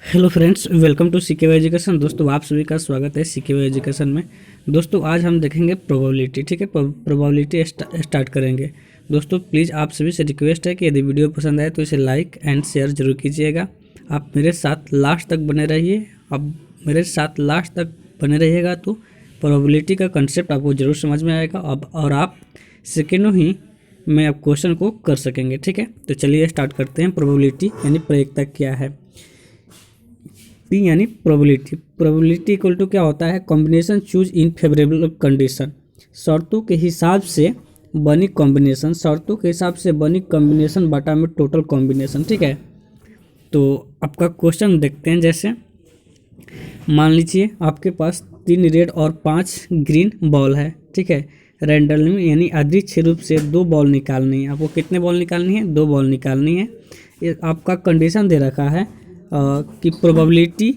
Hello friends, welcome to CK education. दोस्तों, आप सभी का स्वागत है सीके एजुकेशन में। दोस्तों, आज हम देखेंगे प्रोबेबिलिटी। ठीक है, प्रोबेबिलिटी स्टार्ट करेंगे। दोस्तों, प्लीज़ आप सभी से रिक्वेस्ट है कि यदि वीडियो पसंद आए तो इसे लाइक एंड शेयर जरूर कीजिएगा। आप मेरे साथ लास्ट तक बने रहिए। अब मेरे साथ लास्ट तक बने रहिएगा तो प्रोबेबिलिटी का कंसेप्ट आपको जरूर समझ में आएगा अब, और आप सेकेंडों ही में आप क्वेश्चन को कर सकेंगे। ठीक है, तो चलिए स्टार्ट करते हैं। प्रोबेबिलिटी यानी प्रायिकता क्या है। पी यानी प्रोबेबिलिटी। प्रोबेबिलिटी इक्वल टू क्या होता है, कॉम्बिनेशन चूज इन फेवरेबल कंडीशन। शर्तों के हिसाब से बनी कॉम्बिनेशन, शर्तों के हिसाब से बनी कॉम्बिनेशन बटा में टोटल कॉम्बिनेशन। ठीक है, तो आपका क्वेश्चन देखते हैं। जैसे मान लीजिए आपके पास 3 रेड और 5 ग्रीन बॉल है। ठीक है, रैंडमली यानी अदृच्छिय रूप से 2 बॉल निकालनी है। आपको कितने बॉल निकालनी है? 2 बॉल निकालनी है। ये आपका कंडीशन दे रखा है कि प्रोबेबिलिटी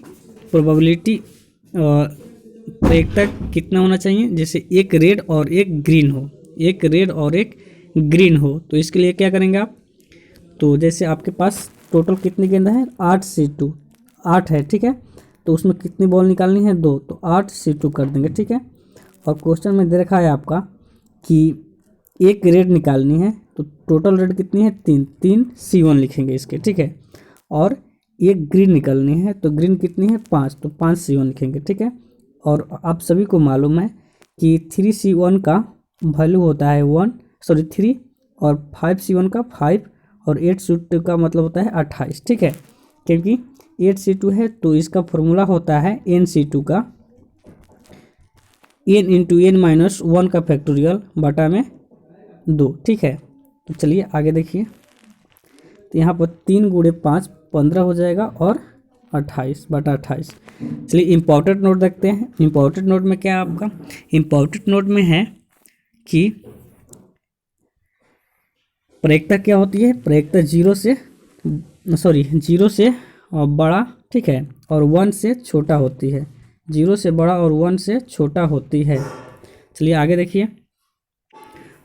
प्रायिकता कितना होना चाहिए। जैसे एक रेड और एक ग्रीन हो, एक रेड और एक ग्रीन हो, तो इसके लिए क्या करेंगे आप? तो जैसे आपके पास टोटल कितनी गेंदा है? 8 C2, 8 है। ठीक है, तो उसमें कितनी बॉल निकालनी है? 2, तो 8 C2 कर देंगे। ठीक है, और क्वेश्चन में दे रखा है आपका कि एक रेड निकालनी है, तो टोटल रेड कितनी है? 3, 3 C1 लिखेंगे इसके। ठीक है, और एक ग्रीन निकलनी है, तो ग्रीन कितनी है? 5, तो 5 C1 लिखेंगे। ठीक है, और आप सभी को मालूम है कि 3 C1 का वैल्यू होता है 3, और 5 C1 का 5, और 8 C2 का मतलब होता है 28। ठीक है, क्योंकि 8 C2 है तो इसका फॉर्मूला होता है NC2 का n इंटू n-1 का फैक्टोरियल बटा में 2। ठीक है, तो चलिए आगे देखिए। तो यहाँ पर 3 गुणे 5 15 हो जाएगा, और 28 बटा 28। चलिए इम्पोर्टेंट नोट देखते हैं। इम्पोर्टेंट नोट में क्या है आपका? इम्पोर्टेंट नोट में है कि प्रायिकता क्या होती है। प्रायिकता 0 से बड़ा, ठीक है, और 1 से छोटा होती है। 0 से बड़ा और 1 से छोटा होती है। चलिए आगे देखिए।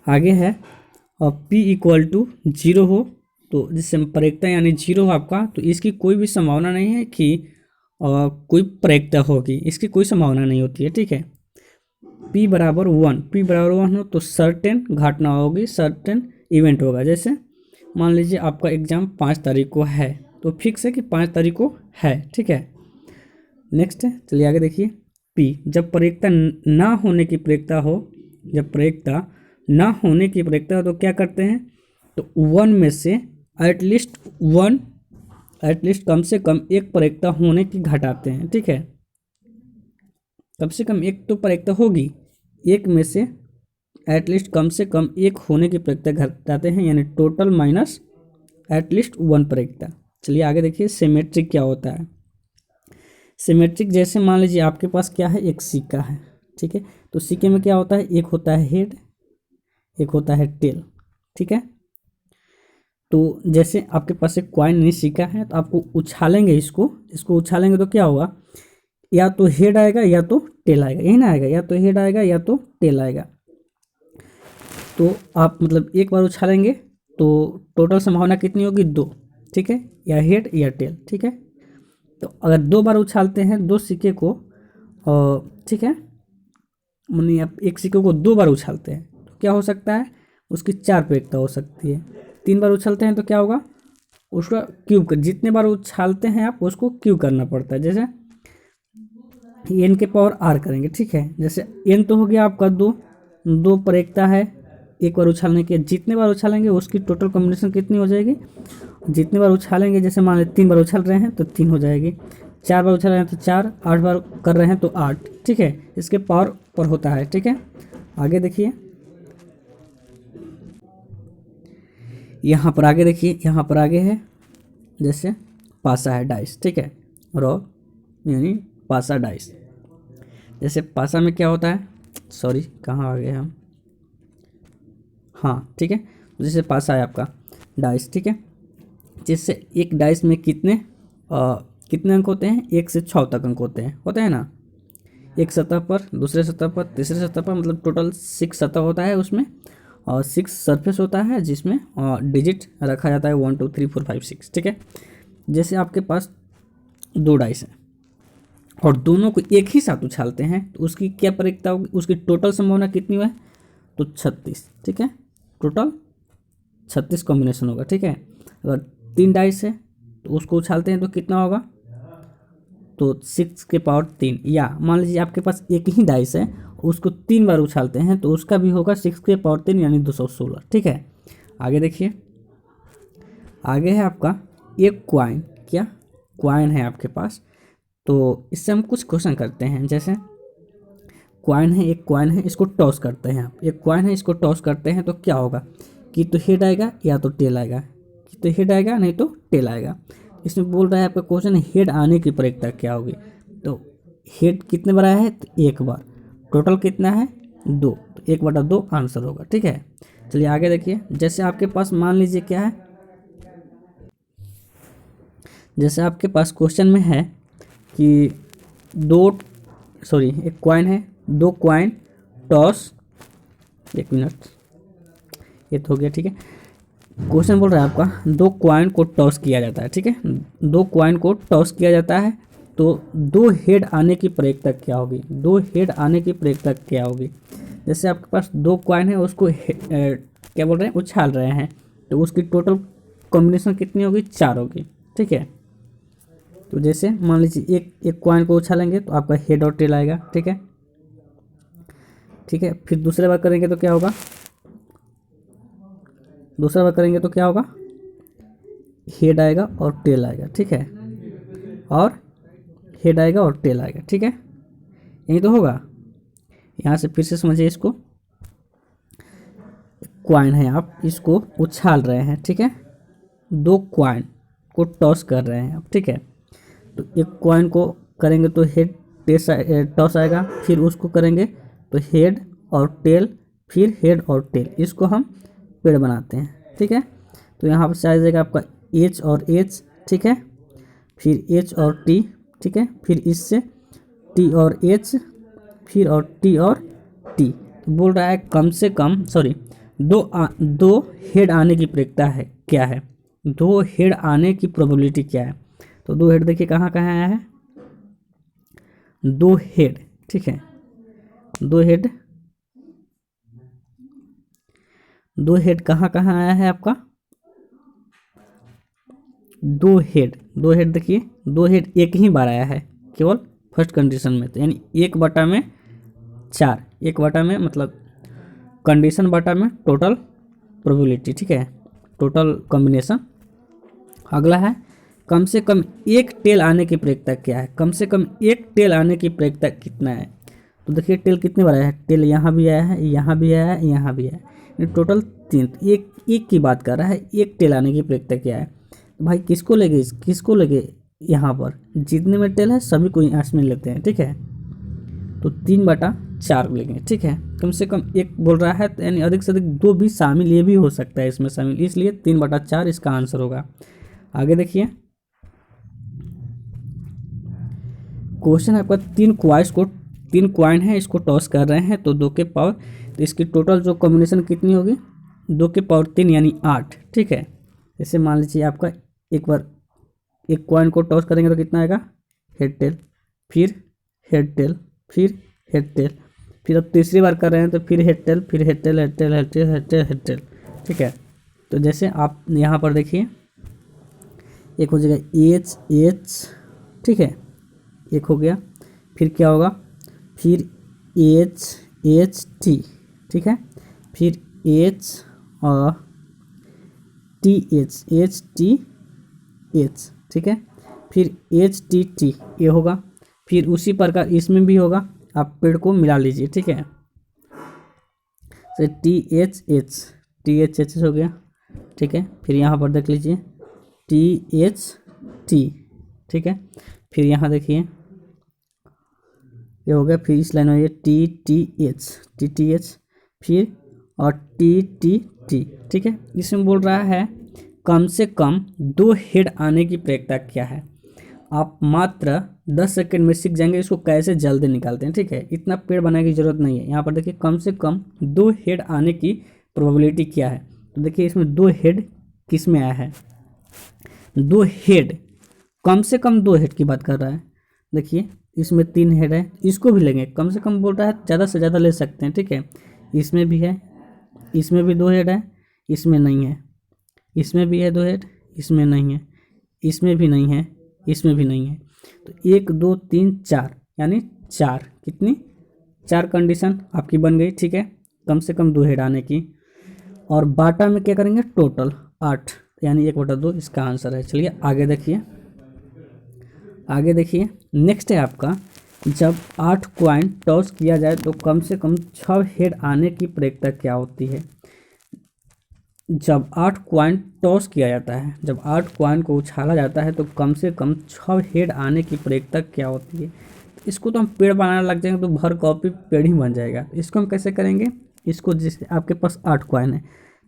आगे है और P इक्वल टू 0 हो, तो जिससे प्रायिकता यानी 0 हो आपका, तो इसकी कोई भी संभावना नहीं है कि कोई प्रायिकता होगी। इसकी कोई संभावना नहीं होती है। ठीक है, P बराबर 1 हो तो सर्टेन घटना होगी, सर्टेन इवेंट होगा। जैसे मान लीजिए आपका एग्जाम 5 तारीख को है, तो फिक्स है कि 5 तारीख को है। ठीक है, नेक्स्ट है, चलिए आगे देखिए। P जब प्रायिकता ना होने की प्रायिकता हो, जब प्रायिकता ना होने की प्रायिकता हो तो क्या करते हैं? तो 1 में से एटलीस्ट कम से कम एक प्रायिकता होने की घटाते हैं। ठीक है, कम से कम एक तो प्रायिकता होगी, एक में से एटलीस्ट कम से कम एक होने की प्रायिकता घटाते हैं, यानी टोटल माइनस एटलीस्ट 1 प्रायिकता। चलिए आगे देखिए सिमेट्रिक क्या होता है। सिमेट्रिक जैसे मान लीजिए आपके पास क्या है, एक सिक्का है। ठीक है, तो सिक्के में क्या होता है? एक होता है हेड, एक होता है टेल। ठीक है, तो जैसे आपके पास एक कॉइन नहीं सिक्का है, तो आपको उछालेंगे, इसको उछालेंगे तो क्या होगा? या तो हेड आएगा या तो टेल आएगा, यही ना आएगा, या तो हेड आएगा या तो टेल आएगा। तो आप मतलब एक बार उछालेंगे तो टोटल संभावना कितनी होगी? 2। ठीक है, या हेड या टेल। ठीक है, तो अगर 2 बार उछालते हैं 2 सिक्के को, ठीक है, मानिए आप एक सिक्के को 2 बार उछालते हैं तो क्या हो सकता है? उसकी 4 प्रायिकता हो सकती है। 3 बार उछालते हैं तो क्या होगा? उसका क्यूब कर, जितने बार उछालते हैं आप उसको क्यूब करना पड़ता है। जैसे n के पावर r करेंगे। ठीक है, जैसे n तो हो गया आपका 2 प्रायिकता है एक बार उछालने के। जितने बार उछालेंगे उसकी टोटल कॉम्बिनेशन कितनी हो जाएगी? जितने बार उछालेंगे, जैसे मान लें 3 बार उछाल रहे हैं तो 3 हो जाएगी, 4 बार उछाल रहे हैं तो 4, 8 बार कर रहे हैं तो 8। ठीक है, इसके पावर पर होता है। ठीक है, आगे देखिए। यहाँ पर आगे देखिए, यहाँ पर आगे है जैसे पासा है, डाइस। ठीक है, रॉ यानी पासा डाइस। जैसे पासा में क्या होता है, सॉरी कहाँ आ गए हम, हाँ ठीक है, जैसे पासा है आपका डाइस। ठीक है, जिससे एक डाइस में कितने अंक होते हैं? 1 से 6 तक अंक होते हैं ना। एक सतह पर, दूसरे सतह पर, तीसरे सतह पर, मतलब टोटल 6 सतह होता है उसमें, और 6 सरफेस होता है जिसमें डिजिट रखा जाता है 1 2 3 4 5 6। ठीक है, जैसे आपके पास दो डाइस हैं और दोनों को एक ही साथ उछालते हैं तो उसकी क्या प्रयोगता होगी, उसकी टोटल संभावना कितनी है, तो 36। ठीक है, टोटल 36 कॉम्बिनेशन होगा। ठीक है, अगर 3 डाइस है तो उसको उछालते हैं तो कितना होगा, तो 6 के पावर 3, या मान लीजिए आपके पास एक ही डाइस है उसको 3 बार उछालते हैं तो उसका भी होगा 6 के पावर 3 यानी 216। ठीक है, आगे देखिए, आगे है आपका एक क्वाइन, क्या क्वाइन है आपके पास, तो इससे हम कुछ क्वेश्चन करते हैं। जैसे क्वाइन है, एक क्वाइन है, इसको टॉस करते हैं आप, एक क्वाइन है इसको टॉस करते हैं तो क्या होगा कि तो हेड आएगा या तो टेल आएगा, कि तो हेड आएगा नहीं तो टेल आएगा। इसमें बोल रहा है आपका क्वेश्चन हेड आने की प्रयोगता क्या होगी, तो हेड कितने बार आया है, तो एक बार, टोटल कितना है 2, तो 1/2 आंसर होगा। ठीक है, चलिए आगे देखिए, जैसे आपके पास मान लीजिए क्या है, जैसे आपके पास क्वेश्चन में है कि एक क्वाइन है, 2 क्वाइन टॉस, 1 मिनट ये तो हो गया। ठीक है, क्वेश्चन बोल रहा है आपका 2 क्वाइन को टॉस किया जाता है। ठीक है, 2 क्वाइन को टॉस किया जाता है तो 2 हेड आने की प्रयोगता क्या होगी, 2 हेड आने की प्रयोगता क्या होगी। जैसे आपके पास 2 क्वाइन है उसको क्या बोल रहे हैं, उछाल रहे हैं, तो उसकी टोटल कॉम्बिनेशन कितनी होगी, 4 होगी। ठीक है, तो जैसे मान लीजिए एक क्वाइन को उछालेंगे तो आपका हेड और टेल आएगा। ठीक है, ठीक है, फिर दूसरे बार करेंगे तो क्या होगा, दूसरा बार करेंगे तो क्या होगा, हेड आएगा और टेल आएगा। ठीक है, और हेड आएगा और टेल आएगा। ठीक है, यही तो होगा। यहाँ से फिर से समझिए, इसको क्वाइन है, आप इसको उछाल रहे हैं। ठीक है, 2 क्वाइन को टॉस कर रहे हैं आप। ठीक है, तो एक क्वाइन को करेंगे तो हेड टॉस आएगा, फिर उसको करेंगे तो हेड और टेल, फिर हेड और टेल, इसको हम पेड़ बनाते हैं। ठीक है, तो यहाँ पर आ जाएगा आपका एच और एच। ठीक है, फिर एच और टी। ठीक है, फिर इससे टी और एच, फिर और टी और टी। तो बोल रहा है कम से कम दो हेड आने की प्रयोगता है क्या है, 2 हेड आने की प्रोबेबिलिटी क्या है। तो 2 हेड देखिए कहाँ कहाँ आया है, 2 हेड। ठीक है, 2 हेड, 2 हेड कहाँ कहाँ आया है आपका, 2 हेड, 2 हेड देखिए, 2 हेड एक ही बार आया है केवल फर्स्ट कंडीशन में, तो यानी 1/4, 1/में मतलब कंडीशन बटा में टोटल प्रोबेबिलिटी। ठीक है, टोटल कॉम्बिनेशन। अगला है कम से कम एक टेल आने की प्रयोगता क्या है, कम से कम एक टेल आने की प्रयोगता कितना है। तो देखिए टेल कितने बार आया है, टेल यहाँ भी आया है, यहाँ भी आया है, यहाँ भी आया है, टोटल 3। एक की बात कर रहा है, एक टेल आने की प्रयोगता क्या है। तो भाई किसको लगे यहाँ पर, जितने में टेल है सभी को यहाँ में लेते हैं। ठीक है, तो 3/4 लेंगे। ठीक है, कम से कम एक बोल रहा है तो यानी अधिक से अधिक 2 भी शामिल, ये भी हो सकता है इसमें शामिल, इसलिए 3/4 इसका आंसर होगा। आगे देखिए, क्वेश्चन आपका 3 क्वाइन है, इसको टॉस कर रहे हैं तो 2 के पावर, तो इसकी टोटल जो कॉम्बिनेशन कितनी होगी, 2 के पावर 3 यानी 8। ठीक है, जैसे मान लीजिए आपका एक बार एक कॉइन को टॉस करेंगे तो कितना आएगा, हेड टेल, फिर हेड टेल, फिर हेड टेल, फिर अब तीसरी बार कर रहे हैं तो फिर हेड टेल, फिर head tail, head tail, head tail, head tail, head tail. ठीक है, तो जैसे आप यहाँ पर देखिए, एक हो जाएगा एच एच। ठीक है, एक हो गया, फिर क्या होगा, फिर एच एच टी। ठीक है, फिर एच और T H, H T H. ठीक है, फिर एच टी टी ये होगा, फिर उसी प्रकार इसमें भी होगा, आप पेड़ को मिला लीजिए। ठीक है, तो टी एच एच हो गया। ठीक है, फिर यहाँ पर देख लीजिए टी एच टी। ठीक है, फिर यहाँ देखिए ये हो गया, फिर इस लाइन में ये टी एच, फिर और टी। ठीक है, इसमें बोल रहा है कम से कम 2 हेड आने की प्रयोगता क्या है। आप मात्र 10 सेकंड में सीख जाएंगे इसको कैसे जल्दी निकालते हैं। ठीक है, इतना पेड़ बनाने की जरूरत नहीं है। यहाँ पर देखिए कम से कम 2 हेड आने की प्रोबेबिलिटी क्या है, तो देखिए इसमें 2 हेड किस में आया है, 2 हेड कम से कम 2 हेड की बात कर रहा है। देखिए इसमें 3 हेड है, इसको भी लेंगे, कम से कम बोल रहा है, ज़्यादा से ज़्यादा ले सकते हैं, ठीक है। इसमें भी है, इसमें भी 2 हेड है, इसमें नहीं है, इसमें भी है 2 हेड, इसमें नहीं है, इसमें भी नहीं है, इसमें भी नहीं है। तो 1 2 3 4 यानी 4 कितनी 4 कंडीशन आपकी बन गई, ठीक है, कम से कम 2 हेड आने की। और बाटा में क्या करेंगे, टोटल 8 यानी 1/2 इसका आंसर है। चलिए आगे देखिए, आगे देखिए नेक्स्ट है आपका, जब 8 कॉइन टॉस किया जाए तो कम से कम 6 हेड आने की प्रेक्षता क्या होती है। जब 8 कॉइन टॉस किया जाता है, जब 8 कॉइन को उछाला जाता है तो कम से कम 6 हेड आने की प्रेक्षता क्या होती है। इसको तो हम पेड़ बनाने लग जाएंगे तो भर कॉपी पेड़ ही बन जाएगा। इसको हम कैसे करेंगे, इसको जिससे आपके पास 8 कॉइन है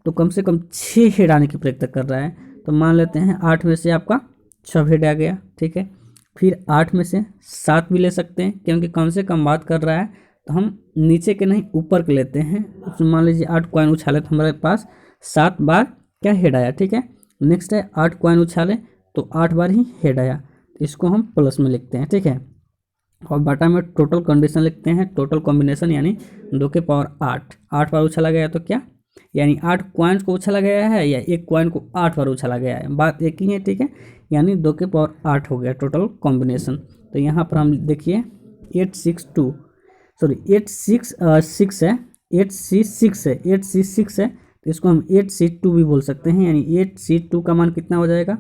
तो कम से कम 6 हेड आने की प्रेक्षता कर रहा है, तो मान लेते हैं 8 में से आपका 6 हेड आ गया, ठीक है। फिर 8 में से 7 भी ले सकते हैं, क्योंकि कम से कम बात कर रहा है तो हम नीचे के नहीं ऊपर के लेते हैं। उसमें मान लीजिए 8 कॉइन उछाले तो हमारे पास 7 बार क्या हेड आया, ठीक है। नेक्स्ट है 8 कॉइन उछाले तो 8 बार ही हेड आया, तो इसको हम प्लस में लिखते हैं, ठीक है। और बाटा में टोटल कंडीशन लिखते हैं, टोटल कॉम्बिनेशन यानी 2 के पावर 8 बार उछाला गया तो क्या, यानी 8 कॉइन्स को उछाला गया है या एक कॉइन को 8 बार उछाला गया है, बात एक ही है, ठीक है। यानी 2 के पावर 8 हो गया टोटल कॉम्बिनेशन। तो यहाँ पर हम देखिए 8C6 है, 8C6 है, तो इसको हम 8C2 भी बोल सकते हैं, यानी 8C2 का मान कितना हो जाएगा,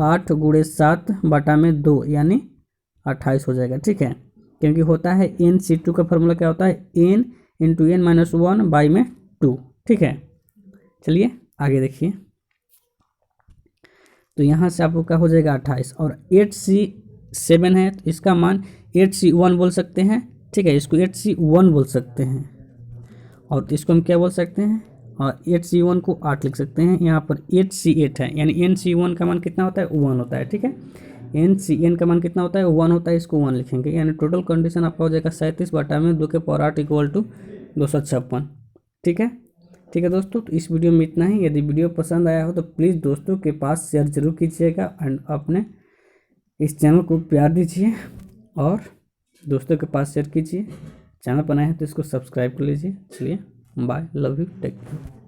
8 × 7 बटा में 2 यानी 28 हो जाएगा, ठीक है। क्योंकि होता है NC2 का फॉर्मूला क्या होता है, n × n-1/2, ठीक है। चलिए आगे देखिए, तो यहाँ से आपको क्या हो जाएगा 28, और 8C7 है तो इसका मान 8C1 बोल सकते हैं, ठीक है, इसको 8C1 बोल सकते हैं, और इसको हम क्या बोल सकते हैं, और 8C1 को 8 लिख सकते हैं। यहाँ पर 8C8 है, यानी NC1 का मान कितना होता है, 1 होता है, ठीक है। NCN का मान कितना होता है, 1 होता है, इसको 1 लिखेंगे, यानी टोटल कंडीशन आपका हो जाएगा 37 बटा में 2 के पावर 8 = 256, ठीक है। ठीक है दोस्तों, तो इस वीडियो में इतना ही। यदि वीडियो पसंद आया हो तो प्लीज़ दोस्तों के पास शेयर जरूर कीजिएगा, एंड अपने इस चैनल को प्यार दीजिए और दोस्तों के पास शेयर कीजिए। चैनल पर नए हैं तो इसको सब्सक्राइब कर लीजिए। चलिए bye, love you, take care.